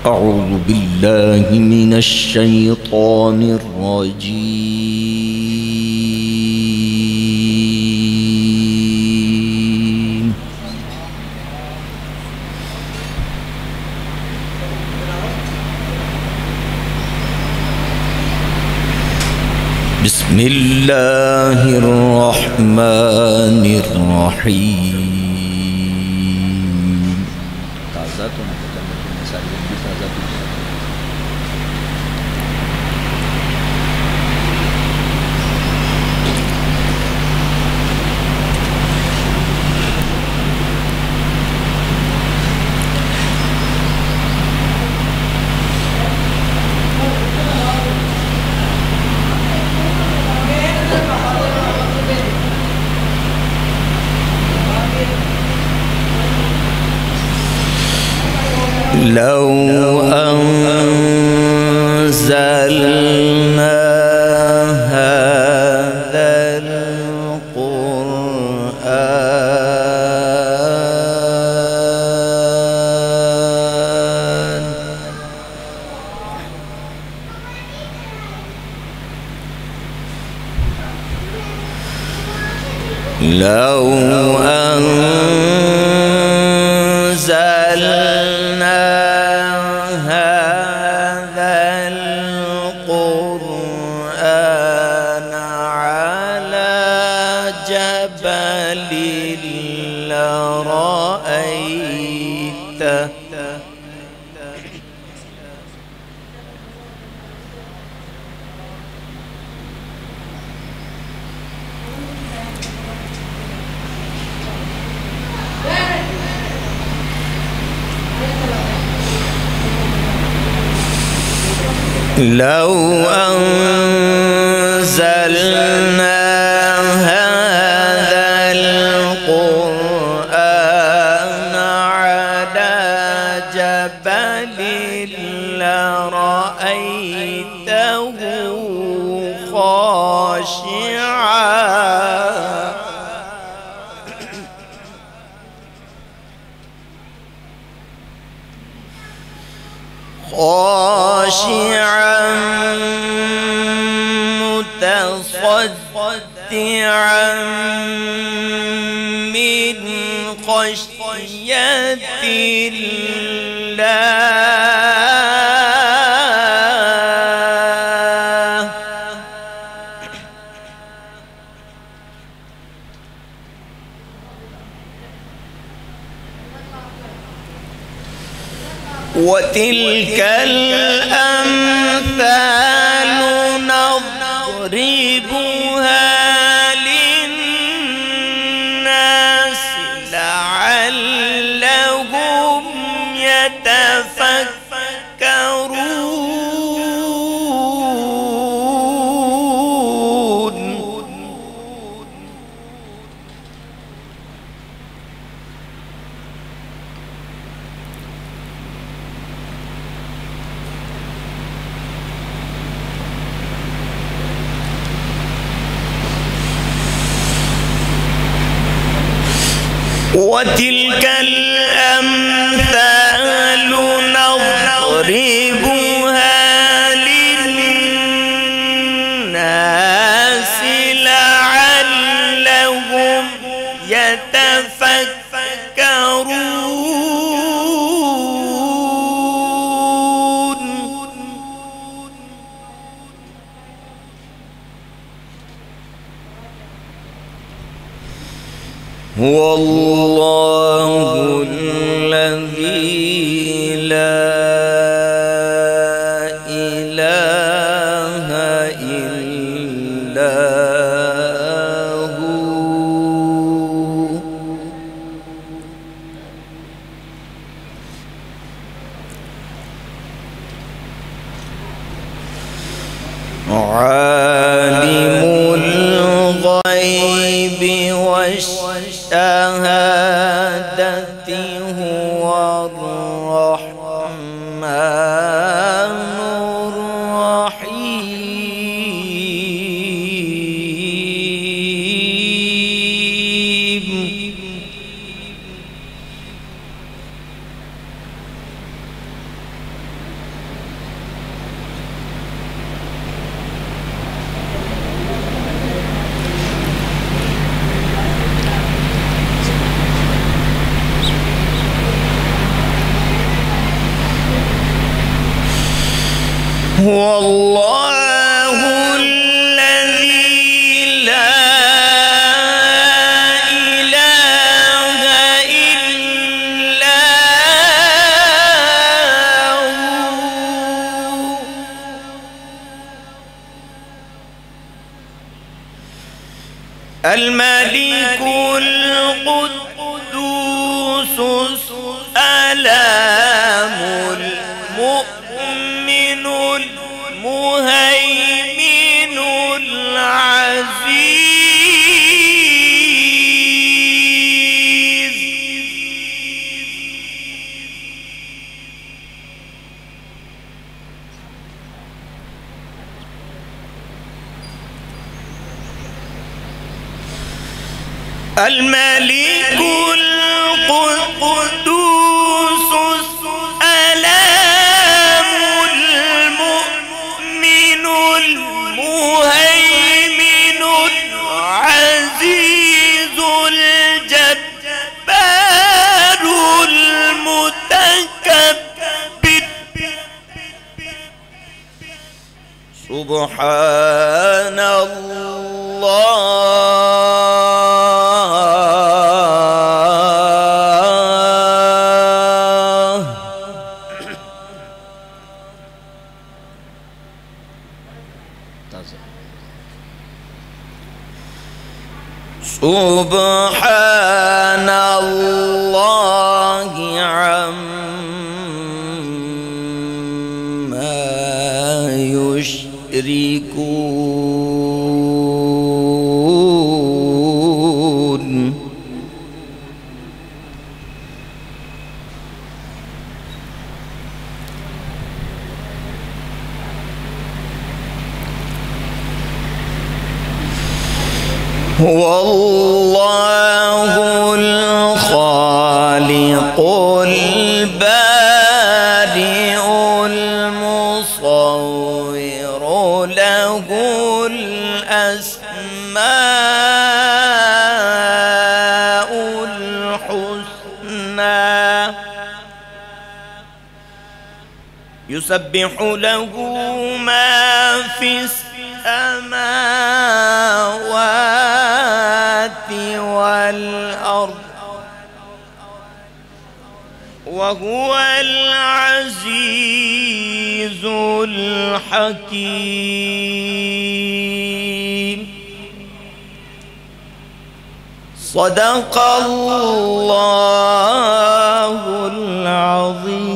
أعوذ بالله من الشيطان الرجيم. بسم الله الرحمن الرحيم. لو أنزلنا هذا القرآن لو أنزلنا هذا القرآن على جبل لرأيته لو أنزلنا هذا القرآن على جبل لرأيته خاشعا متصدعا من خشية الله وتلك الأمثال نضربها للناس لعلهم يتفكرون وتلك الأمثال نضربها للناس لعلهم يتفكرون هو الله الذي لا إله إلا هو عالم الغيب والشهادة هو الرحمن الرحيم هو الله الذي لا إله إلا هو الملك القدوس السلام المؤمن المهيمن العزيز الملك القدوس السلام المؤمن المهيمن العزيز الجبار المتكبر سبحان الله سبحان الله عما يشركون هو الله الخالق البارئ المصور له الأسماء الحسنى يسبح له ما في السماوات والأرض وهو العزيز الحكيم صدق الله العظيم.